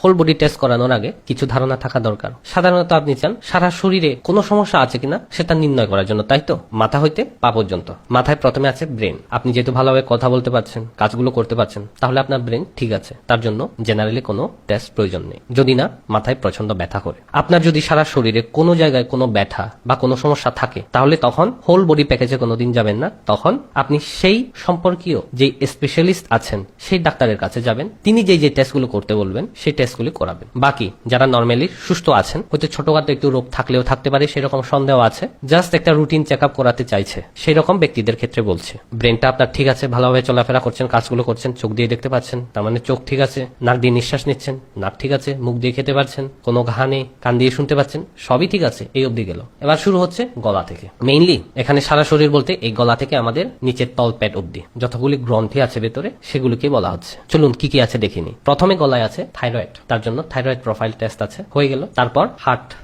Whole body test করানোর আগে কিছু ধারণা থাকা দরকার। সাধারণত আপনি চান সারা শরীরে কোনো সমস্যা আছে কিনা সেটা নির্ণয় করার জন্য, তাই তো? মাথা হইতে পা পর্যন্ত। মাথায় প্রথমে আছে ব্রেন। আপনি যেহেতু ভালোভাবে কথা বলতে পারছেন, কাজগুলো করতে পারছেন, তাহলে আপনার ব্রেন ঠিক আছে। তার জন্য জেনারেলি কোনো টেস্ট প্রয়োজন নেই, যদি না মাথায় প্রচন্ড ব্যথা করে। আপনার যদি সারা শরীরে কোনো জায়গায় কোনো ব্যথা বা কোনো সমস্যা থাকে, তাহলে তখন হোল বডি প্যাকেজে কোনোদিন যাবেন না। তখন আপনি সেই সম্পর্কীয় যে স্পেশালিস্ট আছেন সেই ডাক্তারের কাছে যাবেন। তিনি যে টেস্টগুলো করতে বলবেন সেই টেস্টগুলি করাবেন। বাকি যারা নর্মালি সুস্থ আছেন, হয়তো ছোটখাটো একটু রোগ থাকলেও থাকতে পারে, সেরকম সন্দেহ আছে, জাস্ট একটা রুটিন চেক আপ করাতে চাইছে, সেই রকম ব্যক্তিদের ক্ষেত্রে বলছে। ব্রেনটা আপনার ঠিক আছে, ভালোভাবে চলাফেরা করছেন, কাজগুলো করছেন, চোখ দিয়ে দেখতে পাচ্ছেন, তার মানে চোখ ঠিক আছে। নাক দিয়ে নিঃশ্বাস নিচ্ছেন, নাক ঠিক আছে। মুখ দিয়ে খেতে পারছেন, কোনো ঘা নেই। কান দিয়ে শুনতে পাচ্ছেন, সবই ঠিক আছে। এই অবধি গেল। এবার শুরু হচ্ছে গলা থেকে। মেইনলি এখানে সারা শরীর বলতে এই গলা থেকে আমাদের নিচের তলপেট অবধি যতগুলি গ্রন্থি আছে ভেতরে সেগুলোকে বলা হচ্ছে। চলুন কি কি আছে দেখিনি। প্রথমে গলায় আছে থাইরয়েড, তার জন্য থাইরয়েড প্রোফাইল টেস্ট আছে, হয়ে গেল। তারপর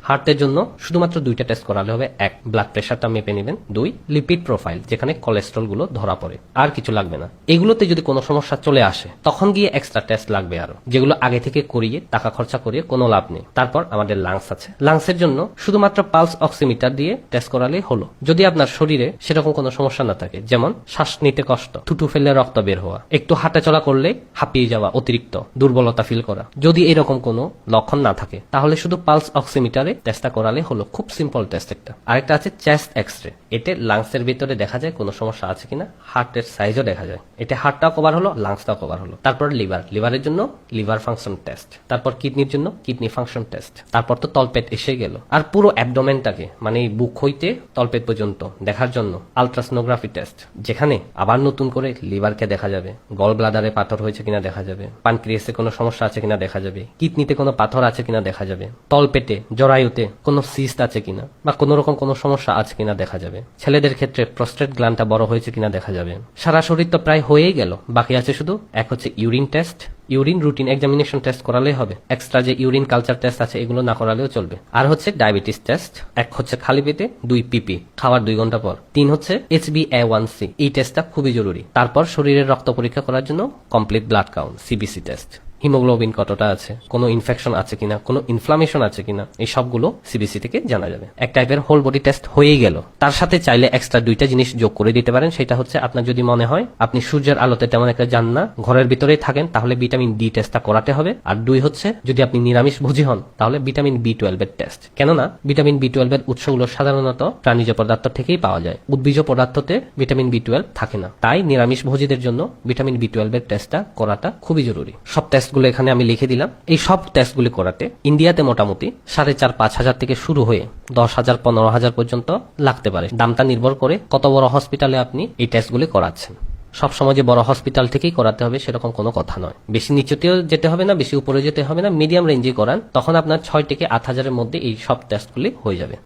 হার্টের জন্য শুধুমাত্র দুইটা টেস্ট করালে হবে। এক, ব্লাড প্রেশারটা মেপে নেবেন। দুই, লিপিড প্রোফাইল, যেখানে কোলেস্ট্রল গুলো ধরা পড়ে। আর কিছু লাগবে না। এগুলোতে যদি কোনো সমস্যা চলে আসে তখন গিয়ে এক্সট্রা টেস্ট লাগবে আরো, যেগুলো আগে থেকে করিয়ে টাকা খরচা করিয়ে কোনো লাভ নেই। তারপর আমাদের লাংস আছে। লাংসের জন্য শুধুমাত্র পালস অক্সিমিটার দিয়ে টেস্ট করালেই হলো। যদি আপনার শরীরে সেরকম কোনো সমস্যা না থাকে, যেমন শ্বাস নিতে কষ্ট, থুতু ফেলে রক্ত বের হওয়া, একটু হাঁটাচলা করলে হাঁপিয়ে যাওয়া, অতিরিক্ত দুর্বলতা ফিল করা, যদি এরকম কোনো লক্ষণ না থাকে তাহলে শুধু পালস অক্সিমিটারে টেস্টটা করালে হলো। খুব সিম্পল টেস্ট একটা। আরেকটা আছে চেস্ট এক্সরে। এতে লাংসের ভিতরে দেখা যায় কোনো সমস্যা আছে কিনা, হার্টের সাইজও দেখা যায়। এটা হার্টটাও কভার হলো, লাংসটাও কভার হলো। তারপর লিভারের জন্য লিভার ফাংশন টেস্ট। তারপর কিডনির জন্য কিডনি ফাংশন টেস্ট। তারপর তো তলপেট এসে গেল। আর পুরো অ্যাবডোমেনটাকে, মানে বুক হইতে তলপেট পর্যন্ত দেখার জন্য আলট্রাসোনোগ্রাফি টেস্ট, যেখানে আবার নতুন করে লিভারকে দেখা যাবে, গল ব্লাডারে পাথর হয়েছে কিনা দেখা যাবে, পানক্রিয়াসে কোনো সমস্যা আছে কিনা দেখা যাবে, কিডনিতে কোনো পাথর আছে কিনা দেখা যাবে, তলপেটে জরায়ুতে কোনো সিস্ট আছে কিনা বা কোনো রকম কোনো সমস্যা আছে কিনা দেখা যাবে। ছেলেদের ক্ষেত্রে প্রস্টেট গ্ল্যান্ডটা বড় হয়েছে কিনা দেখা যাবে। সারা শরীর তো প্রায় হয়েই গেল, বাকি আছে শুধু এক হচ্ছে urine test. Urine routine examination test করালেই হবে। এক্সট্রা যে ইউরিন কালচার টেস্ট আছে এগুলো না করালেও চলবে। আর হচ্ছে ডায়াবেটিস টেস্ট। এক হচ্ছে খালি পেটে, 2 পিপি খাওয়ার 2 ঘন্টা পর। 3 হচ্ছে HbA1c, এই টেস্টটা খুবই জরুরি। তারপর শরীরের রক্ত পরীক্ষা করার জন্য complete blood count, CBC test. Haemoglobin কতটা আছে, কোনো ইনফেকশন আছে কিনা, কোনো ইনফ্লামেশন আছে কিনা, এই সবগুলো সিবিসি থেকে জানা যাবে। এক টাইপের হোল বডি টেস্ট হয়েই গেল। তার সাথে চাইলে এক্সট্রা 2টা জিনিস যোগ করে দিতে পারেন। সেটা হচ্ছে আপনার যদি মনে হয় আপনি সূর্যের আলোতে তেমন একটা যান না, ঘরের ভিতরেই থাকেন, তাহলে ভিটামিন ডি টেস্টটা করাতে হবে। আর 2 হচ্ছে যদি আপনি নিরামিষ ভোজী হন তাহলে ভিটামিন B12 এর টেস্ট। কেননা ভিটামিন B12 এর উৎসগুলো সাধারণত প্রাণীজ পদার্থ থেকেই পাওয়া যায়, উদ্ভিজ পদার্থতে ভিটামিন B12 থাকে না। তাই নিরামিষ ভোজীদের জন্য ভিটামিন B12 এর টেস্টটা করাটা খুবই জরুরি। সব টেস্টগুলো এখানে আমি লিখে দিলাম। এই সব টেস্টগুলি করাতে ইন্ডিয়াতে মোটামুটি 4,500-5 হাজার থেকে শুরু হয়ে 10,000 15,000 পর্যন্ত লাগতে পারে। দামটা নির্ভর করে কত বড় হসপিটালে আপনি এই টেস্টগুলি করাচ্ছেন। সবসময় যে বড় হসপিটাল থেকেই করাতে হবে সেরকম কোনো কথা নয়। বেশি নিচুতেও যেতে হবে না, বেশি উপরে যেতে হবে না, মিডিয়াম রেঞ্জে করান, তখন আপনার 6 থেকে 8 হাজারের মধ্যে এই সব টেস্টগুলি হয়ে যাবে।